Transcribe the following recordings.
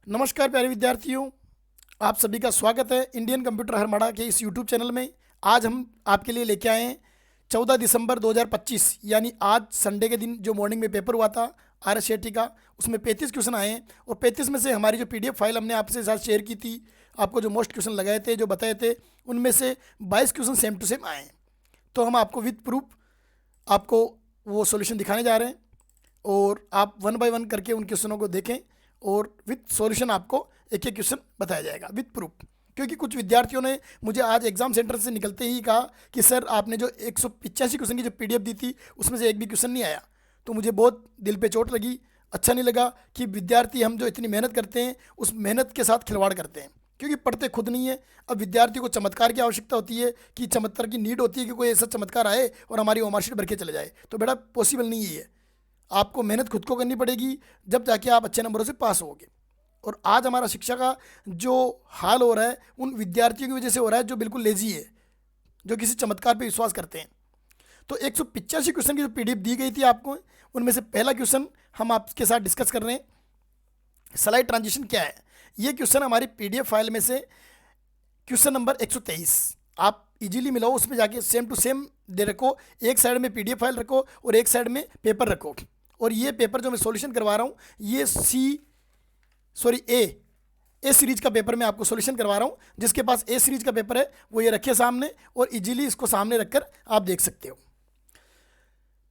नमस्कार प्यारे विद्यार्थियों, आप सभी का स्वागत है इंडियन कंप्यूटर हरमाड़ा के इस यूट्यूब चैनल में। आज हम आपके लिए लेके आए हैं 14 दिसंबर 2025 यानी आज संडे के दिन जो मॉर्निंग में पेपर हुआ था RSAT का, उसमें 35 क्वेश्चन आए हैं और 35 में से हमारी जो PDF फाइल हमने आपसे साथ शेयर की थी, आपको जो मोस्ट क्वेश्चन लगाए थे, जो बताए थे, उनमें से 22 क्वेश्चन सेम टू सेम आए हैं। तो हम आपको विद प्रूफ आपको वो सॉल्यूशन दिखाने जा रहे हैं और आप वन बाय वन करके उन क्वेश्चनों को देखें और विथ सॉल्यूशन आपको एक एक क्वेश्चन बताया जाएगा विथ प्रूफ। क्योंकि कुछ विद्यार्थियों ने मुझे आज एग्जाम सेंटर से निकलते ही कहा कि सर आपने जो 185 क्वेश्चन की जो PDF दी थी उसमें से एक भी क्वेश्चन नहीं आया। तो मुझे बहुत दिल पे चोट लगी, अच्छा नहीं लगा कि विद्यार्थी हम जो इतनी मेहनत करते हैं उस मेहनत के साथ खिलवाड़ करते हैं, क्योंकि पढ़ते खुद नहीं है। अब विद्यार्थी को चमत्कार की आवश्यकता होती है कि चमत्कार की नीड होती है कि कोई ऐसा चमत्कार आए और हमारी वो मार्कशीट भर के चले जाए, तो बेटा पॉसिबल नहीं है। आपको मेहनत खुद को करनी पड़ेगी, जब जाके आप अच्छे नंबरों से पास होगे। और आज हमारा शिक्षा का जो हाल हो रहा है उन विद्यार्थियों की वजह से हो रहा है जो बिल्कुल लेजी है, जो किसी चमत्कार पे विश्वास करते हैं। तो 185 क्वेश्चन की जो PDF दी गई थी आपको, उनमें से पहला क्वेश्चन हम आपके साथ डिस्कस कर रहे हैं। स्लाइड ट्रांजिशन क्या है? ये क्वेश्चन हमारी PDF फाइल में से क्वेश्चन नंबर 123 आप इजीली मिलाओ, उसमें जाके सेम टू सेम दे रखो। एक साइड में PDF फाइल रखो और एक साइड में पेपर रखो। और ये पेपर जो मैं सॉल्यूशन करवा रहा हूँ, ये ए सीरीज का पेपर मैं आपको सॉल्यूशन करवा रहा हूँ। जिसके पास ए सीरीज का पेपर है वो ये रखे सामने और इजीली इसको सामने रखकर आप देख सकते हो।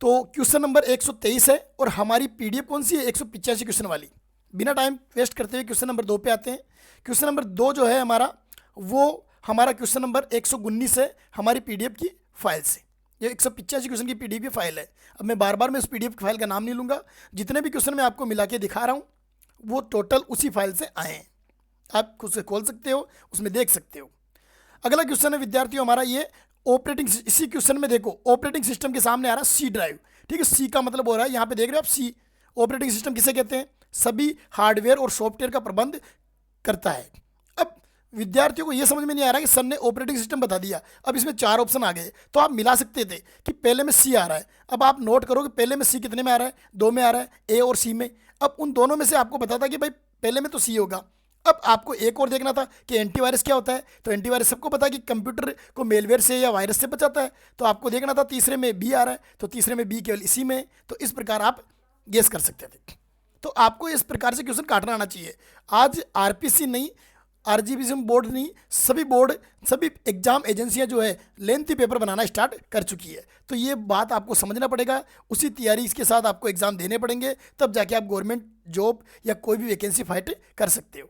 तो क्वेश्चन नंबर 123 है और हमारी PDF कौन सी है? 185 क्वेश्चन वाली। बिना टाइम वेस्ट करते हुए क्वेश्चन नंबर 2 पे आते हैं। क्वेश्चन नंबर 2 जो है हमारा क्वेश्चन नंबर 119 है हमारी PDF की फाइल से। ये 185 क्वेश्चन की PDF फाइल है। अब मैं बार बार में उस PDF फाइल का नाम नहीं लूँगा, जितने भी क्वेश्चन मैं आपको मिला के दिखा रहा हूँ वो टोटल उसी फाइल से आए हैं। आप खुद से खोल सकते हो, उसमें देख सकते हो। अगला क्वेश्चन है विद्यार्थियों हमारा ये ऑपरेटिंग, इसी क्वेश्चन में देखो ऑपरेटिंग सिस्टम के सामने आ रहा है C ड्राइव। ठीक है, C का मतलब हो रहा है, यहाँ पे देख रहे हो आप C। ऑपरेटिंग सिस्टम किसे कहते हैं? सभी हार्डवेयर और सॉफ्टवेयर का प्रबंध करता है। अब विद्यार्थियों को यह समझ में नहीं आ रहा कि सर ने ऑपरेटिंग सिस्टम बता दिया, अब इसमें 4 ऑप्शन आ गए, तो आप मिला सकते थे कि पहले में C आ रहा है। अब आप नोट करो कि पहले में C कितने में आ रहा है? 2 में आ रहा है, A और C में। अब उन दोनों में से आपको पता था कि भाई पहले में तो C होगा। अब आपको एक और देखना था कि एंटीवायरस क्या होता है, तो एंटीवायरस सबको पता है कि कंप्यूटर को मेलवेयर से या वायरस से बचाता है। तो आपको देखना था तीसरे में B आ रहा है, तो तीसरे में B केवल इसी में। तो इस प्रकार आप गेस कर सकते थे। तो आपको इस प्रकार से क्वेश्चन काटना आना चाहिए। आज RPC नहीं, RGBC बोर्ड नहीं, सभी एग्जाम एजेंसियां जो है लेंथी पेपर बनाना स्टार्ट कर चुकी है। तो ये बात आपको समझना पड़ेगा, उसी तैयारी के साथ आपको एग्जाम देने पड़ेंगे, तब जाके आप गवर्नमेंट जॉब या कोई भी वैकेंसी फाइट कर सकते हो।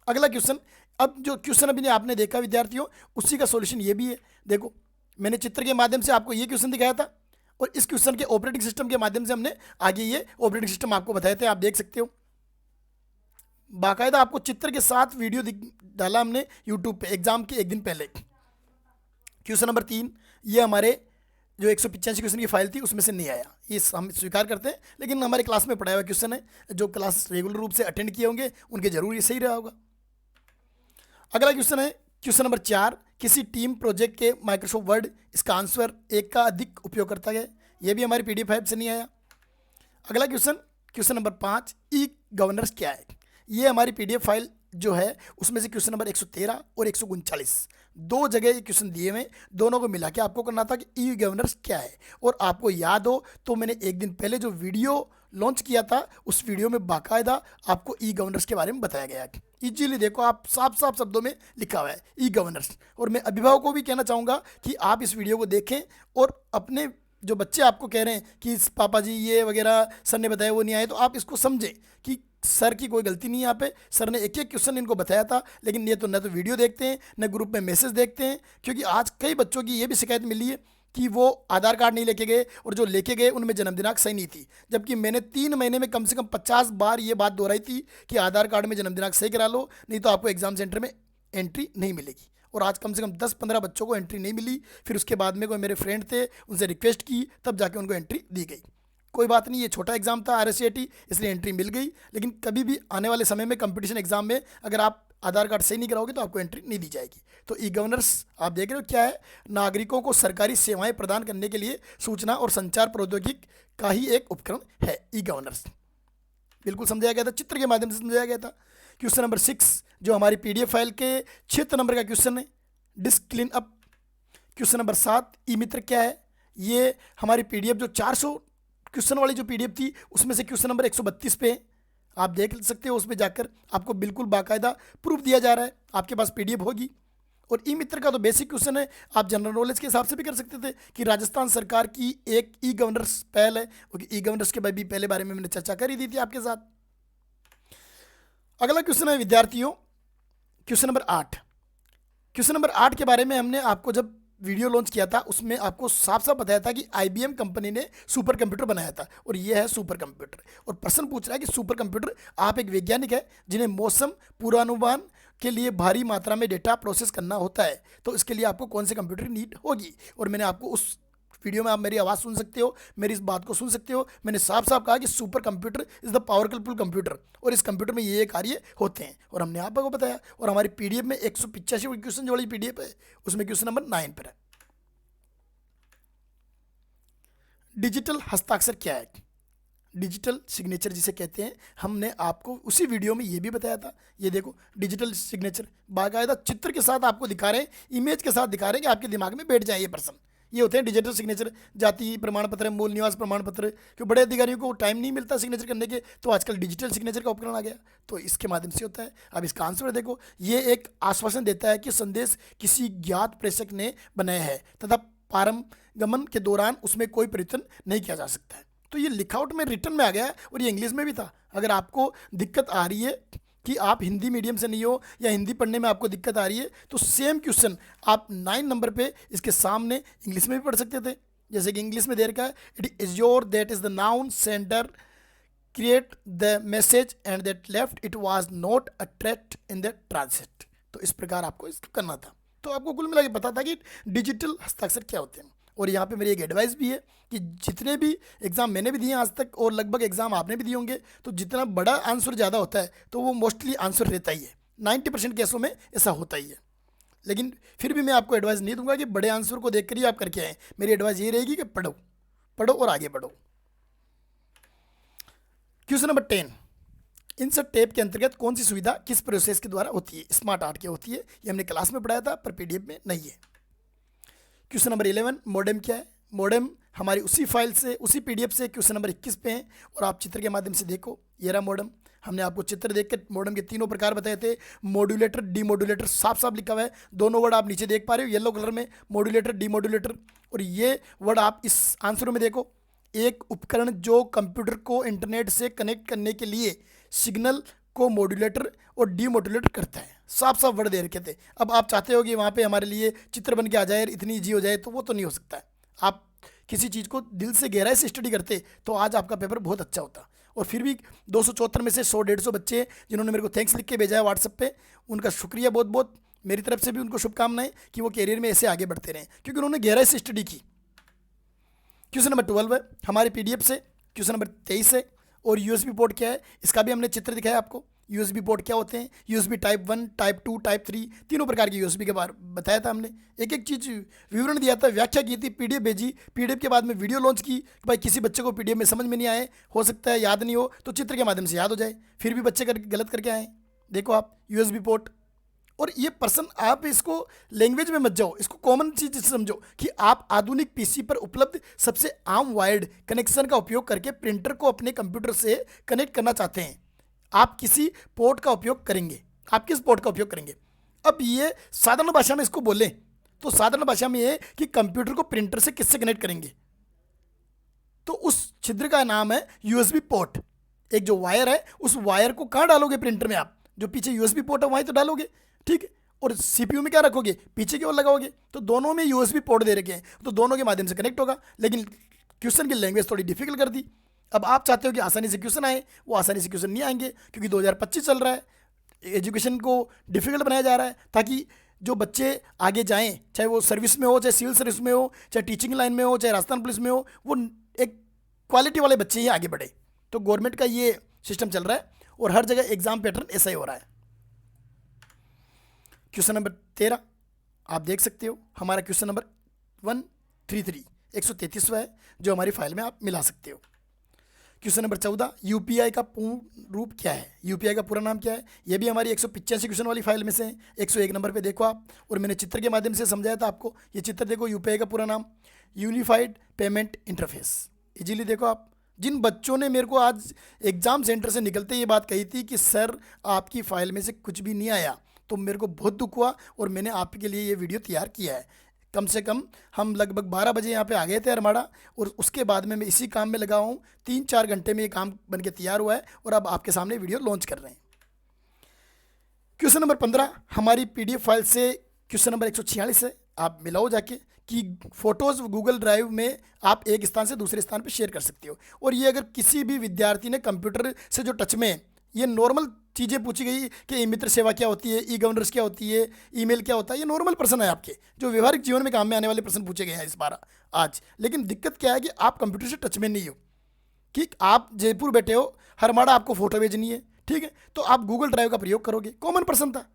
अगला क्वेश्चन, अब जो क्वेश्चन अभी आपने देखा विद्यार्थियों, उसी का सॉल्यूशन ये भी है। देखो मैंने चित्र के माध्यम से आपको ये क्वेश्चन दिखाया था और इस क्वेश्चन के ऑपरेटिंग सिस्टम के माध्यम से हमने आगे ये ऑपरेटिंग सिस्टम आपको बताए थे, आप देख सकते हो। बाकायदा आपको चित्र के साथ वीडियो डाला हमने यूट्यूब पे एग्जाम के एक दिन पहले। क्वेश्चन नंबर 3, ये हमारे जो 185 क्वेश्चन की फाइल थी उसमें से नहीं आया, ये हम स्वीकार करते हैं, लेकिन हमारे क्लास में पढ़ाया हुआ क्वेश्चन है। जो क्लास रेगुलर रूप से अटेंड किए होंगे उनके जरूर ये सही रहा होगा। अगला क्वेश्चन है क्वेश्चन नंबर 4, किसी टीम प्रोजेक्ट के माइक्रोसॉफ्ट वर्ड, इसका आंसर एक का अधिक उपयोगकर्ता है। ये भी हमारी PDF फाइल से नहीं आया। अगला क्वेश्चन नंबर 5, ई गवर्नेंस क्या है? ये हमारी PDF फाइल जो है उसमें से क्वेश्चन नंबर 113 और 139 दो जगह ये क्वेश्चन दिए हुए, दोनों को मिला के आपको करना था कि ई गवर्नेंस क्या है। और आपको याद हो तो मैंने एक दिन पहले जो वीडियो लॉन्च किया था उस वीडियो में बाकायदा आपको ई गवर्नेंस के बारे में बताया गया है। इजीली देखो, आप साफ साफ शब्दों में लिखा हुआ है ई गवर्नेंस। और मैं अभिभावकों को भी कहना चाहूँगा कि आप इस वीडियो को देखें और अपने जो बच्चे आपको कह रहे हैं कि पापा जी ये वगैरह सर ने बताया वो नहीं आए, तो आप इसको समझें कि सर की कोई गलती नहीं है यहाँ पे। सर ने एक एक क्वेश्चन इनको बताया था, लेकिन ये तो न तो वीडियो देखते हैं न ग्रुप में मैसेज देखते हैं। क्योंकि आज कई बच्चों की ये भी शिकायत मिली है कि वो आधार कार्ड नहीं लेके गए और जो लेके गए उनमें जन्मदिनांक सही नहीं थी, जबकि मैंने 3 महीने में कम से कम 50 बार ये बात दोहराई थी कि आधार कार्ड में जन्मदिनांक सही करा लो, नहीं तो आपको एग्जाम सेंटर में एंट्री नहीं मिलेगी। और आज कम से कम 10-15 बच्चों को एंट्री नहीं मिली। फिर उसके बाद में कोई मेरे फ्रेंड थे, उनसे रिक्वेस्ट की, तब जाके उनको एंट्री दी गई। कोई बात नहीं, ये छोटा एग्जाम था RSAT, इसलिए एंट्री मिल गई। लेकिन कभी भी आने वाले समय में कंपटीशन एग्जाम में अगर आप आधार कार्ड सही नहीं कराओगे तो आपको एंट्री नहीं दी जाएगी। तो ई गवर्नेंस आप देख रहे हो क्या है? नागरिकों को सरकारी सेवाएं प्रदान करने के लिए सूचना और संचार प्रौद्योगिकी का ही एक उपकरण है ई गवर्नेंस। बिल्कुल समझाया गया था, चित्र के माध्यम से समझाया गया था। क्वेश्चन नंबर 6 जो हमारी पीडीएफ फाइल के 76 नंबर का क्वेश्चन है, disc clean up. Question number 7 ई मित्र क्या है, ये हमारी पीडीएफ जो 400 क्वेश्चन वाली जो पीडीएफ थी उसमें से क्वेश्चन नंबर 132 पे है, आप देख सकते हो। उसमें जाकर आपको बिल्कुल बाकायदा प्रूफ दिया जा रहा है, आपके पास पीडीएफ होगी। और ई मित्र का तो बेसिक क्वेश्चन है, आप जनरल नॉलेज के हिसाब से भी कर सकते थे कि राजस्थान सरकार की एक ई गवर्नेंस पहल है, क्योंकि ई गवर्नेंस के भी पहले बारे में मैंने चर्चा कर ही दी थी आपके साथ। अगला क्वेश्चन है विद्यार्थियों, क्वेश्चन नंबर 8। क्वेश्चन नंबर 8 के बारे में हमने आपको जब वीडियो लॉन्च किया था उसमें आपको साफ साफ बताया था कि आईबीएम कंपनी ने सुपर कंप्यूटर बनाया था और ये है सुपर कंप्यूटर। और प्रश्न पूछ रहा है कि सुपर कंप्यूटर, आप एक वैज्ञानिक है जिन्हें मौसम पूर्वानुमान के लिए भारी मात्रा में डेटा प्रोसेस करना होता है, तो इसके लिए आपको कौन से कंप्यूटर की नीड होगी। और मैंने आपको उस वीडियो में, आप मेरी आवाज़ सुन सकते हो, मेरी इस बात को सुन सकते हो, मैंने साफ साफ कहा कि super computer is the powerful computer और इस कंप्यूटर में ये कार्य होते हैं और हमने आपको बताया। और हमारी पीडीएफ में 185 क्वेश्चन जो वाली पीडीएफ है उसमें क्वेश्चन नंबर 9 पर है। डिजिटल हस्ताक्षर क्या है, डिजिटल सिग्नेचर जिसे कहते हैं, हमने आपको उसी वीडियो में ये भी बताया था। ये देखो डिजिटल सिग्नेचर बाकायदा चित्र के साथ आपको दिखा रहे हैं, इमेज के साथ दिखा रहे हैं कि आपके दिमाग में बैठ जाए ये पर्सन। ये होते हैं डिजिटल सिग्नेचर। जाति प्रमाण पत्र, मूल निवास प्रमाण पत्र, क्योंकि बड़े अधिकारियों को टाइम नहीं मिलता सिग्नेचर करने के, तो आजकल डिजिटल सिग्नेचर का उपकरण आ गया, तो इसके माध्यम से होता है। अब इसका आंसर देखो, ये एक आश्वासन देता है कि संदेश किसी ज्ञात प्रेषक ने बनाया है तथा पारगमन के दौरान उसमें कोई परिवर्तन नहीं किया जा सकता है। तो ये लिखावट में, रिटर्न में आ गया है और ये इंग्लिश में भी था। अगर आपको दिक्कत आ रही है कि आप हिंदी मीडियम से नहीं हो या हिंदी पढ़ने में आपको दिक्कत आ रही है, तो सेम क्वेश्चन आप 9 नंबर पे इसके सामने इंग्लिश में भी पढ़ सकते थे। जैसे कि इंग्लिश में दे रखा है, it is your that is the noun sender create the message and that left it was not a threat in the transit. तो इस प्रकार आपको इसको करना था। तो आपको कुल मिला के पता था कि डिजिटल हस्ताक्षर क्या होते हैं। और यहाँ पे मेरी एक एडवाइस भी है कि जितने भी एग्ज़ाम मैंने भी दिए आज तक और लगभग एग्ज़ाम आपने भी दिए होंगे, तो जितना बड़ा आंसर ज़्यादा होता है तो वो मोस्टली आंसर रहता ही है। 90% केसों में ऐसा होता ही है। लेकिन फिर भी मैं आपको एडवाइस नहीं दूंगा कि बड़े आंसर को देख कर ही आप करके आएँ। मेरी एडवाइस ये रहेगी कि पढ़ो, पढ़ो और आगे बढ़ो। क्वेश्चन नंबर 10, इंसर्ट टैब के अंतर्गत कौन सी सुविधा किस प्रोसेस के द्वारा होती है। स्मार्ट आर्ट क्या होती है, ये हमने क्लास में पढ़ाया था पर पीडीएफ में नहीं है। क्वेश्चन नंबर 11, मॉडेम क्या है। मॉडेम हमारी उसी फाइल से, उसी पीडीएफ से क्वेश्चन नंबर 21 पे हैं और आप चित्र के माध्यम से देखो, ये रहा मॉडेम। हमने आपको चित्र देख के मॉडेम के तीनों प्रकार बताए थे, मॉड्यूलेटर, डीमॉड्यूलेटर, साफ साफ लिखा हुआ है। दोनों वर्ड आप नीचे देख पा रहे हो येलो कलर में, मॉड्यूलेटर, डीमॉड्यूलेटर। और ये वर्ड आप इस आंसर में देखो, एक उपकरण जो कंप्यूटर को इंटरनेट से कनेक्ट करने के लिए सिग्नल को मॉड्यूलेटर और डीमॉड्यूलेटर करता है। साफ साफ वर्ड दे रखे थे। अब आप चाहते हो कि वहाँ पे हमारे लिए चित्र बन के आ जाए, इतनी ईजी हो जाए, तो वो तो नहीं हो सकता है। आप किसी चीज़ को दिल से गहराई से स्टडी करते तो आज आपका पेपर बहुत अच्छा होता। और फिर भी 274 में से 100-150 बच्चे जिन्होंने मेरे को थैंक्स लिख के भेजा है व्हाट्सएप पे, उनका शुक्रिया बहुत बहुत। मेरी तरफ से भी उनको शुभकामनाएं कि वो कैरियर में ऐसे आगे बढ़ते रहें, क्योंकि उन्होंने गहराई से स्टडी की। क्वेश्चन नंबर 12 है हमारे पीडीएफ से। क्वेश्चन नंबर 23 है और यूएसबी पोर्ट क्या है, इसका भी हमने चित्र दिखाया आपको। यूएसबी पोर्ट क्या होते हैं, यूएसबी टाइप 1, टाइप 2, टाइप 3, तीनों प्रकार की यूएसबी के बारे में बताया था हमने। एक एक चीज़ विवरण दिया था, व्याख्या की थी, पीडीएफ भेजी, पीडीएफ के बाद में वीडियो लॉन्च की। भाई किसी बच्चे को पीडीएफ में समझ में नहीं आए, हो सकता है याद नहीं हो, तो चित्र के माध्यम से याद हो जाए। फिर भी बच्चे गलत करके आए। देखो आप यूएसबी पोर्ट, और ये पर्सन, आप इसको लैंग्वेज में मत जाओ, इसको कॉमन चीज़ समझो कि आप आधुनिक पीसी पर उपलब्ध सबसे आम वायर्ड कनेक्शन का उपयोग करके प्रिंटर को अपने कंप्यूटर से कनेक्ट करना चाहते हैं। आप किसी पोर्ट का उपयोग करेंगे। आप किस पोर्ट का उपयोग करेंगे। अब ये साधारण भाषा में इसको बोलें तो साधारण भाषा में ये कि कंप्यूटर को प्रिंटर से किससे कनेक्ट करेंगे, तो उस छिद्र का नाम है यूएसबी पोर्ट। एक जो वायर है, उस वायर को कहाँ डालोगे प्रिंटर में, आप जो पीछे यूएसबी पोर्ट है वहीं तो डालोगे, ठीक है। और सीपीयू में क्या रखोगे, पीछे की ओर लगाओगे। तो दोनों में यूएसबी पोर्ट दे रखे हैं, तो दोनों के माध्यम से कनेक्ट होगा। लेकिन क्वेश्चन की लैंग्वेज थोड़ी डिफिकल्ट कर दी। अब आप चाहते हो कि आसानी से क्वेश्चन आए, वो आसानी से क्वेश्चन नहीं आएंगे, क्योंकि 2025 चल रहा है, एजुकेशन को डिफिकल्ट बनाया जा रहा है, ताकि जो बच्चे आगे जाएं, चाहे वो सर्विस में हो, चाहे सिविल सर्विस में हो, चाहे टीचिंग लाइन में हो, चाहे राजस्थान पुलिस में हो, वो एक क्वालिटी वाले बच्चे ही आगे बढ़े। तो गवर्नमेंट का ये सिस्टम चल रहा है और हर जगह एग्जाम पैटर्न ऐसा ही हो रहा है। क्वेश्चन नंबर 13 आप देख सकते हो, हमारा क्वेश्चन नंबर 133 133वां है, जो हमारी फाइल में आप मिला सकते हो। क्वेश्चन नंबर 14, यूपीआई का पूर्ण रूप क्या है? यूपीआई का पूरा नाम क्या है? ये भी हमारी 185 क्वेश्चन वाली फाइल में से है। 101 नंबर पे देखो आप, और मैंने चित्र के माध्यम से समझाया था आपको। ये चित्र देखो, यूपीआई का पूरा नाम यूनिफाइड पेमेंट इंटरफेस। इजीली देखो आप। जिन बच्चों ने मेरे को आज एग्जाम सेंटर से निकलते ये बात कही थी कि सर आपकी फाइल में से कुछ भी नहीं आया, तो मेरे को बहुत दुख हुआ और मैंने आपके लिए ये वीडियो तैयार किया है। कम से कम हम लगभग 12 बजे यहाँ पे आ गए थे अरमाड़ा, और उसके बाद में मैं इसी काम में लगा हूँ। 3-4 घंटे में ये काम बन के तैयार हुआ है और अब आपके सामने वीडियो लॉन्च कर रहे हैं। क्वेश्चन नंबर 15 हमारी पीडीएफ फाइल से क्वेश्चन नंबर 146 है। आप मिलाओ जाके कि फ़ोटोज़ गूगल ड्राइव में आप एक स्थान से दूसरे स्थान पर शेयर कर सकते हो। और ये अगर किसी भी विद्यार्थी ने कंप्यूटर से जो टच में, ये नॉर्मल चीज़ें पूछी गई कि ई मित्र सेवा क्या होती है, ई गवर्नेंस क्या होती है, ईमेल क्या होता है, ये नॉर्मल प्रश्न है आपके, जो व्यवहारिक जीवन में काम में आने वाले प्रश्न पूछे गए हैं इस बार आज। लेकिन दिक्कत क्या है कि आप कंप्यूटर से टच में नहीं हो, कि आप जयपुर बैठे हो, हरमाड़ा आपको फ़ोटो भेजनी है, ठीक है, तो आप गूगल ड्राइव का प्रयोग करोगे। कॉमन प्रश्न था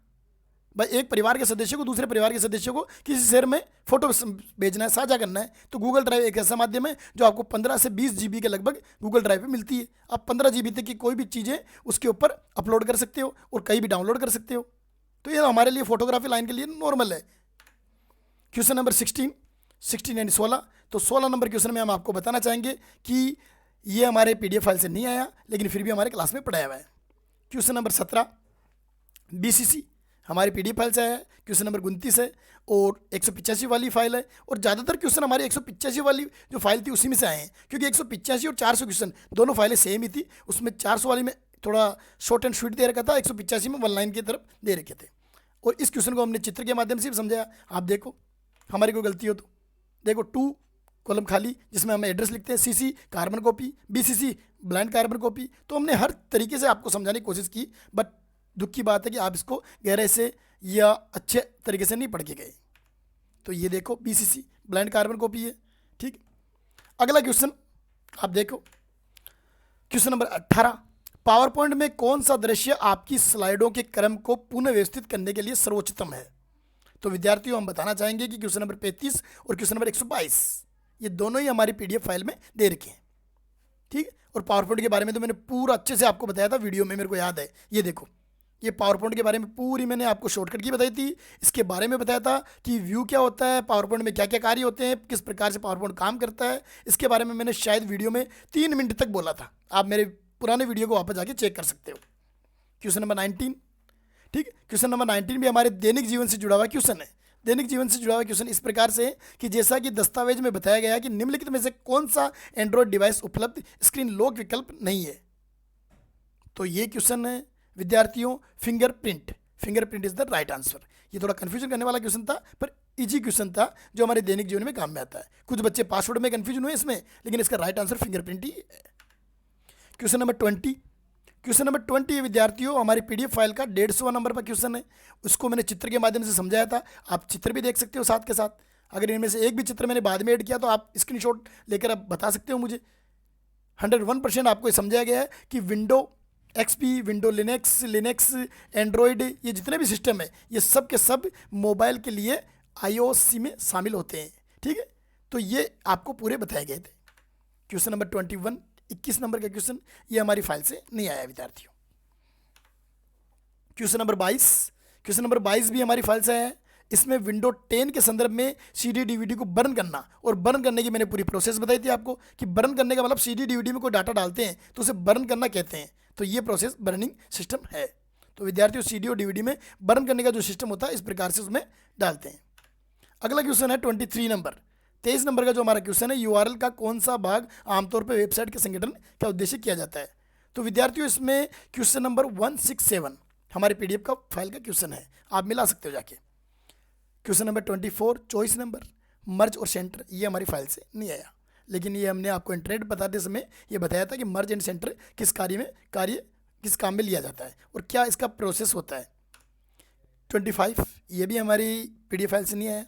भाई, एक परिवार के सदस्य को दूसरे परिवार के सदस्य को किसी शहर में फोटो भेजना है, साझा करना है, तो गूगल ड्राइव एक ऐसा माध्यम है जो आपको 15 से 20 GB के लगभग गूगल ड्राइव पे मिलती है। आप 15 GB तक की कोई भी चीज़ें उसके ऊपर अपलोड कर सकते हो और कहीं भी डाउनलोड कर सकते हो। तो ये हमारे लिए फोटोग्राफी लाइन के लिए नॉर्मल है। क्वेश्चन नंबर 16 यानी 16, तो 16 नंबर क्वेश्चन में हम आपको बताना चाहेंगे कि ये हमारे PDF फाइल से नहीं आया, लेकिन फिर भी हमारे क्लास में पढ़ाया हुआ है। क्वेश्चन नंबर 17 BCC हमारी PDF फाइल से है। क्वेश्चन नंबर 29 है और 185 वाली फाइल है, और ज़्यादातर क्वेश्चन हमारे 185 वाली जो फाइल थी उसी में से आए हैं, क्योंकि 185 और 400 क्वेश्चन दोनों फाइलें सेम ही थी। उसमें 400 वाली में थोड़ा शॉर्ट एंड स्वीट दे रखा था, 185 में 1 लाइन की तरफ दे रखे थे। और इस क्वेश्चन को हमने चित्र के माध्यम से भी समझाया। आप देखो, हमारी कोई गलती हो तो देखो, 2 कॉलम खाली जिसमें हम एड्रेस लिखते हैं, CC carbon copy, BCC blind carbon copy. तो हमने हर तरीके से आपको समझाने की कोशिश की, बट दुख की बात है कि आप इसको गहराई से या अच्छे तरीके से नहीं पढ़ के गए। तो ये देखो BCC ब्लाइंड कार्बन कॉपी है, ठीक। अगला क्वेश्चन आप देखो, क्वेश्चन नंबर 18 पावर पॉइंट में कौन सा दृश्य आपकी स्लाइडों के क्रम को पुनः व्यवस्थित करने के लिए सर्वोच्चतम है? तो विद्यार्थियों हम बताना चाहेंगे कि क्वेश्चन नंबर 35 और क्वेश्चन नंबर 122 ये दोनों ही हमारी PDF फाइल में दे रखे हैं, ठीक। और पावर पॉइंट के बारे में तो मैंने पूरा अच्छे से आपको बताया था वीडियो में, मेरे को याद है। ये देखो, ये पावर पॉइंट के बारे में पूरी मैंने आपको शॉर्टकट की बताई थी। इसके बारे में बताया था कि व्यू क्या होता है, पावर पॉइंट में क्या क्या कार्य होते हैं, किस प्रकार से पावर पॉइंट काम करता है। इसके बारे में मैंने शायद वीडियो में 3 मिनट तक बोला था। आप मेरे पुराने वीडियो को वापस जाके चेक कर सकते हो। क्वेश्चन नंबर 19, ठीक। क्वेश्चन नंबर 19 भी हमारे दैनिक जीवन से जुड़ा हुआ क्वेश्चन है। दैनिक जीवन से जुड़ा हुआ क्वेश्चन इस प्रकार से कि जैसा कि दस्तावेज में बताया गया है कि निम्नलिखित में से कौन सा एंड्रॉयड डिवाइस उपलब्ध स्क्रीन लॉक विकल्प नहीं है। तो ये क्वेश्चन है विद्यार्थियों, fingerprint is the right answer. ये थोड़ा कंफ्यूजन करने वाला क्वेश्चन था, पर इजी क्वेश्चन था जो हमारे दैनिक जीवन में काम में आता है। कुछ बच्चे पासवर्ड में कंफ्यूजन हुए इसमें, लेकिन इसका राइट आंसर फिंगरप्रिंट ही है। क्वेश्चन नंबर 20 ये विद्यार्थियों हमारी PDF फाइल का 150वां नंबर पर क्वेश्चन है। उसको मैंने चित्र के माध्यम से समझाया था, आप चित्र भी देख सकते हो साथ के साथ। अगर इनमें से एक भी चित्र मैंने बाद में ऐड किया तो आप स्क्रीनशॉट लेकर आप बता सकते हो मुझे। 101% आपको समझाया गया है कि window XP, window Linux, Android, ये जितने भी सिस्टम है ये सब के सब मोबाइल के लिए IOC में शामिल होते हैं, ठीक है। तो ये आपको पूरे बताए गए थे। क्वेश्चन नंबर 21 21 नंबर का क्वेश्चन ये हमारी फाइल से नहीं आया विद्यार्थियों। क्वेश्चन नंबर 22 भी हमारी फाइल से आया है। इसमें विंडो 10 के संदर्भ में CD DVD को बर्न करना, और बर्न करने की मैंने पूरी प्रोसेस बताई थी आपको कि बर्न करने का मतलब CD DVD में कोई डाटा डालते हैं तो उसे बर्न करना कहते हैं। तो ये प्रोसेस बर्निंग सिस्टम है। तो विद्यार्थियों CD और DVD में बर्न करने का जो सिस्टम होता है इस प्रकार से उसमें डालते हैं। अगला क्वेश्चन है 23 नंबर का जो हमारा क्वेश्चन है, URL का कौन सा भाग आमतौर पर वेबसाइट के संगठन का उद्देश्य किया जाता है? तो विद्यार्थियों इसमें क्वेश्चन नंबर 167 हमारे PDF का फाइल का क्वेश्चन है, आप मिला सकते हो जाके। क्वेश्चन नंबर 24 चॉइस नंबर मर्ज और सेंटर, ये हमारी फाइल से नहीं आया, लेकिन ये हमने आपको इंटरनेट बताते समय ये बताया था कि मर्ज एंड सेंटर किस किस काम में लिया जाता है और क्या इसका प्रोसेस होता है। 25 ये भी हमारी PDF फाइल से नहीं आया।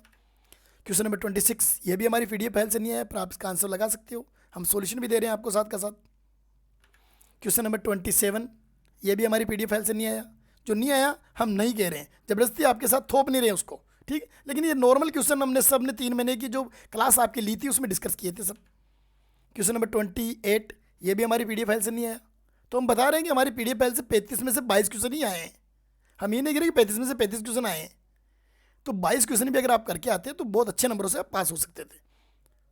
क्वेश्चन नंबर 26 ये भी हमारी PDF फाइल से नहीं आया, पर आप इसका आंसर लगा सकते हो, हम सॉल्यूशन भी दे रहे हैं आपको साथ का साथ। क्वेश्चन नंबर 27 ये भी हमारी PDF फाइल से नहीं आया। जो नहीं आया हम नहीं कह रहे हैं, ज़बरदस्ती आपके साथ थोप नहीं रहे उसको, ठीक। लेकिन ये नॉर्मल क्वेश्चन हमने सबने 3 महीने की जो क्लास आपकी ली थी उसमें डिस्कस किए थे सब। क्वेश्चन नंबर 28 ये भी हमारी PDF फाइल से नहीं आया। तो हम बता रहे हैं कि हमारी PDF फाइल से 35 में से 22 क्वेश्चन ही आए हैं। हम ये नहीं कह रहे कि 35 में से 35 क्वेश्चन आए हैं। तो 22 क्वेश्चन भी अगर आप करके आते हैं तो बहुत अच्छे नंबरों से आप पास हो सकते थे,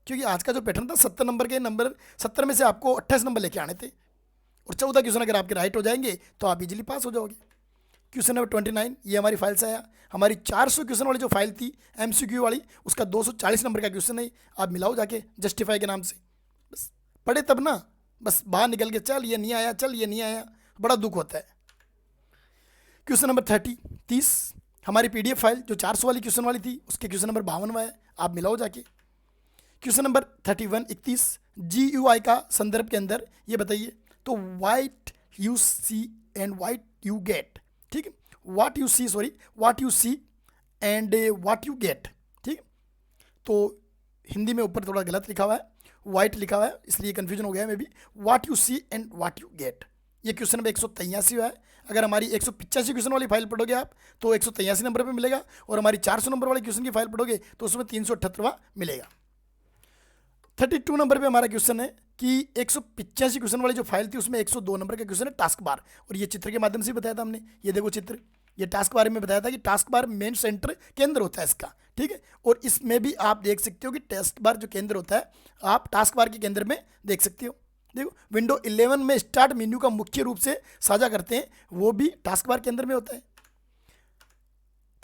क्योंकि आज का जो पैटर्न था 70 नंबर के नंबर 70 में से आपको 28 नंबर लेके आने थे, और 14 क्वेश्चन अगर आपके राइट हो जाएंगे तो आप इजीली पास हो जाओगे। क्वेश्चन नंबर 29 ये हमारी फाइल से आया। हमारी 400 क्वेश्चन वाली जो फाइल थी MCQ वाली, उसका 240 नंबर का क्वेश्चन है। आप मिलाओ जाके जस्टिफाई के नाम से, बस पढ़े तब ना, बस बाहर निकल के चल ये नहीं आया, चल ये नहीं आया, बड़ा दुख होता है। क्वेश्चन नंबर 30 हमारी PDF फाइल जो 400 वाली क्वेश्चन वाली थी, उसके क्वेश्चन नंबर 52 है, आप मिलाओ जाके। क्वेश्चन नंबर 31 GUI का संदर्भ के अंदर ये बताइए, तो what you see and what you get, ठीक है, what you see and what you get, ठीक है। तो हिंदी में ऊपर थोड़ा गलत लिखा हुआ है, वाइट लिखा हुआ है, इसलिए कन्फ्यूजन हो गया है maybe. What you see and what you get, ये क्वेश्चन नंबर 183 है। अगर हमारी 185 क्वेश्चन वाली फाइल पढ़ोगे आप तो 183 नंबर पे मिलेगा, और हमारी 400 नंबर वाली क्वेश्चन की फाइल पढ़ोगे तो उसमें 378वां मिलेगा। 32 नंबर पे हमारा क्वेश्चन है कि 185 क्वेश्चन वाली जो फाइल थी उसमें 102 नंबर का क्वेश्चन है टास्क बार, और ये चित्र के माध्यम से बताया था हमने। ये देखो चित्र, ये टास्क बार में बताया था कि टास्क बार मेन सेंटर केंद्र होता है इसका, ठीक है। और इसमें भी आप देख सकते हो कि टास्क बार जो केंद्र होता है, आप टास्क बार के केंद्र में देख सकते हो। देखो विंडो 11 में स्टार्ट मेन्यू का मुख्य रूप से साझा करते हैं, वो भी टास्क बार के अंदर में होता है।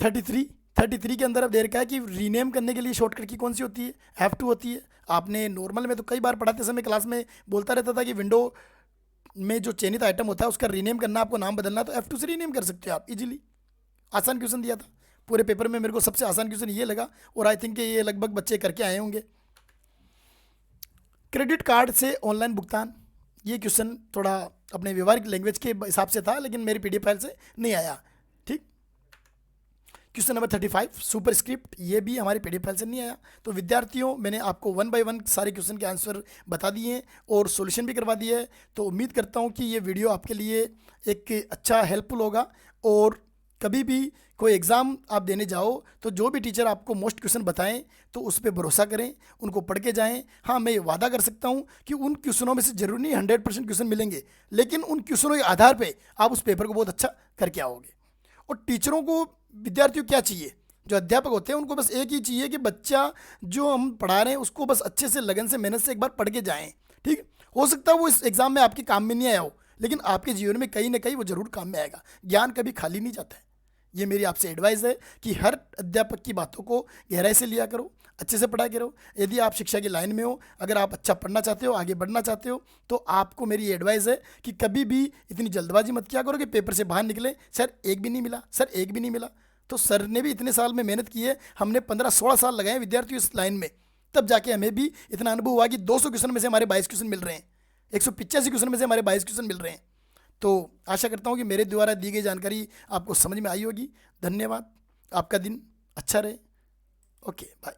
33 के अंदर अब दे रखा है कि रीनेम करने के लिए शॉर्टकट की कौन सी होती है, F2 होती है। आपने नॉर्मल में तो कई बार पढ़ाते समय क्लास में बोलता रहता था कि विंडो में जो चयनित आइटम होता है उसका रीनेम करना, आपको नाम बदलना, तो F2 से रीनेम कर सकते हो आप इजीली। आसान क्वेश्चन दिया था पूरे पेपर में, मेरे को सबसे आसान क्वेश्चन ये लगा, और आई थिंक ये लगभग बच्चे करके आए होंगे। क्रेडिट कार्ड से ऑनलाइन भुगतान, ये क्वेश्चन थोड़ा अपने व्यवहारिक लैंग्वेज के हिसाब से था, लेकिन मेरी PDF फाइल से नहीं आया, ठीक। क्वेश्चन नंबर 35 सुपर स्क्रिप्ट, ये भी हमारी PDF फाइल से नहीं आया। तो विद्यार्थियों, मैंने आपको 1 बाय 1 सारे क्वेश्चन के आंसर बता दिए हैं और सॉल्यूशन भी करवा दिया है। तो उम्मीद करता हूँ कि ये वीडियो आपके लिए एक अच्छा हेल्पफुल होगा, और कभी भी कोई एग्ज़ाम आप देने जाओ तो जो भी टीचर आपको मोस्ट क्वेश्चन बताएं तो उस पर भरोसा करें, उनको पढ़ के जाएं। हाँ, मैं ये वादा कर सकता हूं कि उन क्वेश्चनों में से जरूरी नहीं 100% क्वेश्चन मिलेंगे, लेकिन उन क्वेश्चनों के आधार पे आप उस पेपर को बहुत अच्छा करके आओगे। और टीचरों को, विद्यार्थियों क्या चाहिए, जो अध्यापक होते हैं उनको बस एक ही चाहिए कि बच्चा जो हम पढ़ा रहे हैं उसको बस अच्छे से लगन से मेहनत से एक बार पढ़ के जाएँ, ठीक। हो सकता है वो इस एग्ज़ाम में आपके काम में नहीं आया हो, लेकिन आपके जीवन में कहीं ना कहीं वो जरूर काम में आएगा। ज्ञान कभी खाली नहीं जाता है। ये मेरी आपसे एडवाइस है कि हर अध्यापक की बातों को गहराई से लिया करो, अच्छे से पढ़ा करो। यदि आप शिक्षा की लाइन में हो, अगर आप अच्छा पढ़ना चाहते हो, आगे बढ़ना चाहते हो, तो आपको मेरी एडवाइस है कि कभी भी इतनी जल्दबाजी मत किया करो कि पेपर से बाहर निकले सर एक भी नहीं मिला, सर एक भी नहीं मिला। तो सर ने भी इतने साल में मेहनत की है, हमने 15-16 साल लगाए विद्यार्थियों इस लाइन में, तब जाके हमें भी इतना अनुभव हुआ कि 200 क्वेश्चन में से हमारे 22 क्वेश्चन मिल रहे हैं, 185 क्वेश्चन में से हमारे 22 क्वेश्चन मिल रहे हैं। तो आशा करता हूँ कि मेरे द्वारा दी गई जानकारी आपको समझ में आई होगी। धन्यवाद, आपका दिन अच्छा रहे। Okay, bye.